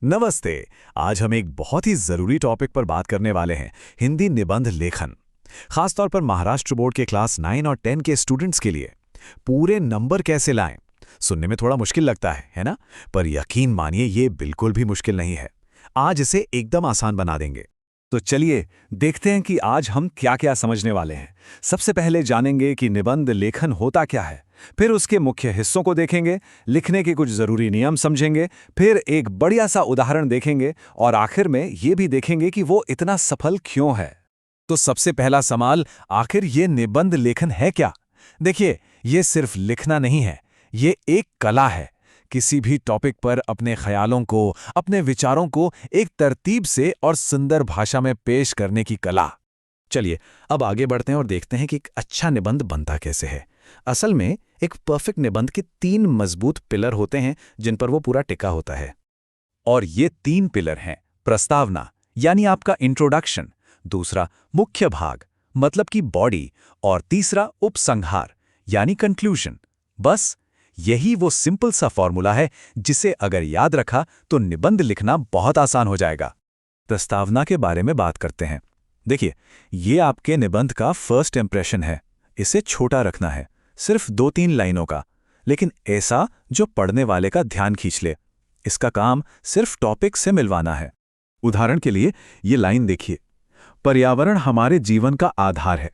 नमस्ते। आज हम एक बहुत ही ज़रूरी टॉपिक पर बात करने वाले हैं, हिंदी निबंध लेखन। खासतौर पर महाराष्ट्र बोर्ड के क्लास 9 और 10 के स्टूडेंट्स के लिए। पूरे नंबर कैसे लाएं? सुनने में थोड़ा मुश्किल लगता है ना? पर यकीन मानिए ये बिल्कुल भी मुश्किल नहीं है। आज इसे एकदम आसान बना देंगे। तो चलिए देखते हैं कि आज हम क्या क्या समझने वाले हैं। सबसे पहले जानेंगे कि निबंध लेखन होता क्या है, फिर उसके मुख्य हिस्सों को देखेंगे, लिखने के कुछ जरूरी नियम समझेंगे, फिर एक बढ़िया सा उदाहरण देखेंगे और आखिर में ये भी देखेंगे कि वो इतना सफल क्यों है। तो सबसे पहला सवाल, आखिर ये निबंध लेखन है क्या? देखिए, ये सिर्फ लिखना नहीं है, ये एक कला है। किसी भी टॉपिक पर अपने ख्यालों को, अपने विचारों को एक तरतीब से और सुंदर भाषा में पेश करने की कला। चलिए अब आगे बढ़ते हैं और देखते हैं कि एक अच्छा निबंध बनता कैसे है। असल में एक परफेक्ट निबंध के 3 मजबूत पिलर होते हैं जिन पर वो पूरा टिका होता है। और ये 3 पिलर हैं: प्रस्तावना यानी आपका इंट्रोडक्शन, दूसरा मुख्य भाग मतलब कि बॉडी, और तीसरा उपसंहार यानी कंक्लूजन। बस यही वो सिंपल सा फॉर्मूला है जिसे अगर याद रखा तो निबंध लिखना बहुत आसान हो जाएगा। प्रस्तावना के बारे में बात करते हैं। देखिए, ये आपके निबंध का फर्स्ट इंप्रेशन है। इसे छोटा रखना है, सिर्फ 2-3 लाइनों का, लेकिन ऐसा जो पढ़ने वाले का ध्यान खींच ले। इसका काम सिर्फ टॉपिक से मिलवाना है। उदाहरण के लिए ये लाइन देखिए, पर्यावरण हमारे जीवन का आधार है।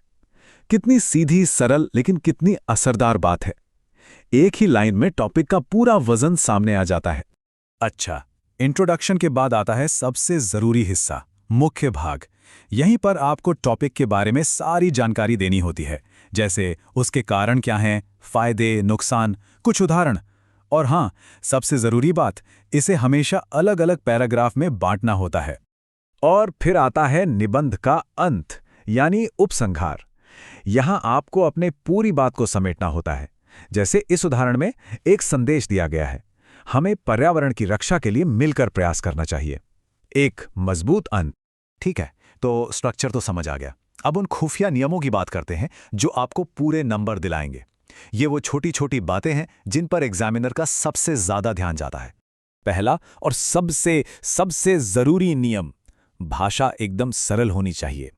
कितनी सीधी, सरल लेकिन कितनी असरदार बात है। एक ही लाइन में टॉपिक का पूरा वजन सामने आ जाता है। अच्छा, इंट्रोडक्शन के बाद आता है सबसे जरूरी हिस्सा, मुख्य भाग। यहीं पर आपको टॉपिक के बारे में सारी जानकारी देनी होती है, जैसे उसके कारण क्या हैं, फायदे, नुकसान, कुछ उदाहरण। और हाँ, सबसे जरूरी बात, इसे हमेशा अलग अलग पैराग्राफ में बांटना होता है। और फिर आता है निबंध का अंत यानी उपसंहार। यहां आपको अपने पूरी बात को समेटना होता है। जैसे इस उदाहरण में एक संदेश दिया गया है, हमें पर्यावरण की रक्षा के लिए मिलकर प्रयास करना चाहिए। एक मजबूत अंत। ठीक है, तो स्ट्रक्चर तो समझ आ गया। अब उन खुफिया नियमों की बात करते हैं जो आपको पूरे नंबर दिलाएंगे। ये वो छोटी छोटी बातें हैं जिन पर एग्जामिनर का सबसे ज्यादा ध्यान जाता है। पहला और सबसे सबसे जरूरी नियम, भाषा एकदम सरल होनी चाहिए।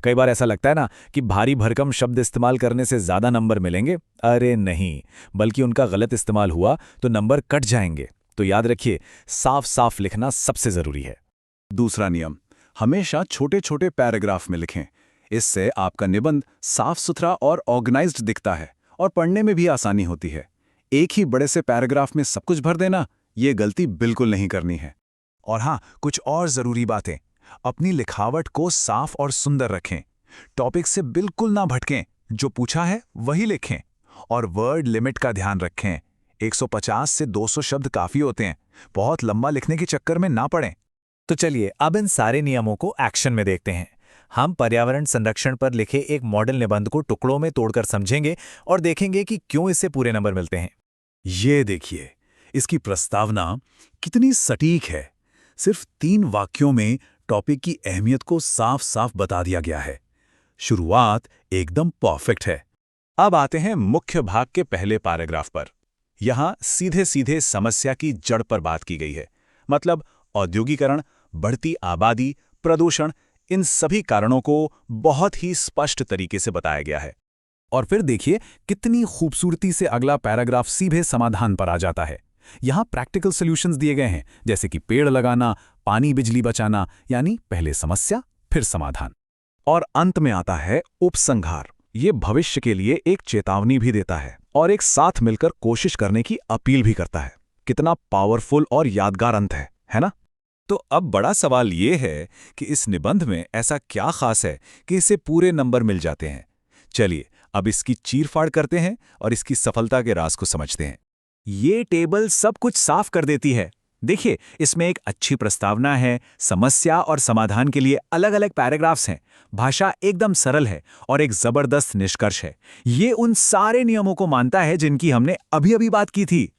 कई बार ऐसा लगता है ना कि भारी भरकम शब्द इस्तेमाल करने से ज्यादा नंबर मिलेंगे। अरे नहीं, बल्कि उनका गलत इस्तेमाल हुआ तो नंबर कट जाएंगे। तो याद रखिए, साफ साफ लिखना सबसे जरूरी है। दूसरा नियम, हमेशा छोटे छोटे पैराग्राफ में लिखें। इससे आपका निबंध साफ सुथरा और ऑर्गेनाइज्ड दिखता है और पढ़ने में भी आसानी होती है। एक ही बड़े से पैराग्राफ में सब कुछ भर देना, ये गलती बिल्कुल नहीं करनी है। और हाँ, कुछ और जरूरी बातें, अपनी लिखावट को साफ और सुंदर रखें। टॉपिक से बिल्कुल ना भटकें, जो पूछा है वही लिखें। और वर्ड लिमिट का ध्यान रखें, 150 से 200 शब्द काफी होते हैं। बहुत लंबा लिखने के चक्कर में ना पड़ें। तो चलिए अब इन सारे नियमों को एक्शन में देखते हैं। हम पर्यावरण संरक्षण पर लिखे एक मॉडल निबंध को टुकड़ों में तोड़कर समझेंगे और देखेंगे कि क्यों इससे पूरे नंबर मिलते हैं। ये देखिए, इसकी प्रस्तावना कितनी सटीक है। सिर्फ 3 वाक्यों में टॉपिक की अहमियत को साफ साफ बता दिया गया है। शुरुआत एकदम परफेक्ट है। अब आते हैं मुख्य भाग के पहले पैराग्राफ पर। यहां सीधे सीधे समस्या की जड़ पर बात की गई है। मतलब औद्योगिकरण, बढ़ती आबादी, प्रदूषण, इन सभी कारणों को बहुत ही स्पष्ट तरीके से बताया गया है। और फिर देखिए कितनी खूबसूरती से अगला पैराग्राफ सीधे समाधान पर आ जाता है। यहां प्रैक्टिकल सॉल्यूशंस दिए गए हैं, जैसे कि पेड़ लगाना, पानी बिजली बचाना, यानी पहले समस्या फिर समाधान। और अंत में आता है उपसंहार। ये भविष्य के लिए एक चेतावनी भी देता है और एक साथ मिलकर कोशिश करने की अपील भी करता है। कितना पावरफुल और यादगार अंत है ना? तो अब बड़ा सवाल ये है कि इस निबंध में ऐसा क्या खास है कि इसे पूरे नंबर मिल जाते हैं। चलिए अब इसकी चीरफाड़ करते हैं और इसकी सफलता के राज को समझते हैं। ये टेबल सब कुछ साफ कर देती है। देखिए, इसमें एक अच्छी प्रस्तावना है, समस्या और समाधान के लिए अलग अलग पैराग्राफ्स हैं, भाषा एकदम सरल है और एक जबरदस्त निष्कर्ष है। ये उन सारे नियमों को मानता है जिनकी हमने अभी अभी बात की थी।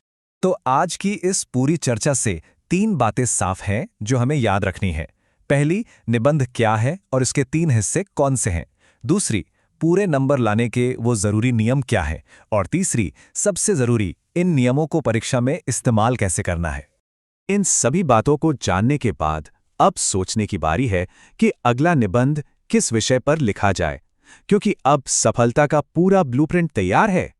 तो आज की इस पूरी चर्चा से 3 बातें साफ हैं जो हमें याद रखनी है। पहली, निबंध क्या है और इसके 3 हिस्से कौन से हैं। दूसरी, पूरे नंबर लाने के वो जरूरी नियम क्या है। और तीसरी, सबसे जरूरी, इन नियमों को परीक्षा में इस्तेमाल कैसे करना है। इन सभी बातों को जानने के बाद अब सोचने की बारी है कि अगला निबंध किस विषय पर लिखा जाए, क्योंकि अब सफलता का पूरा ब्लूप्रिंट तैयार है।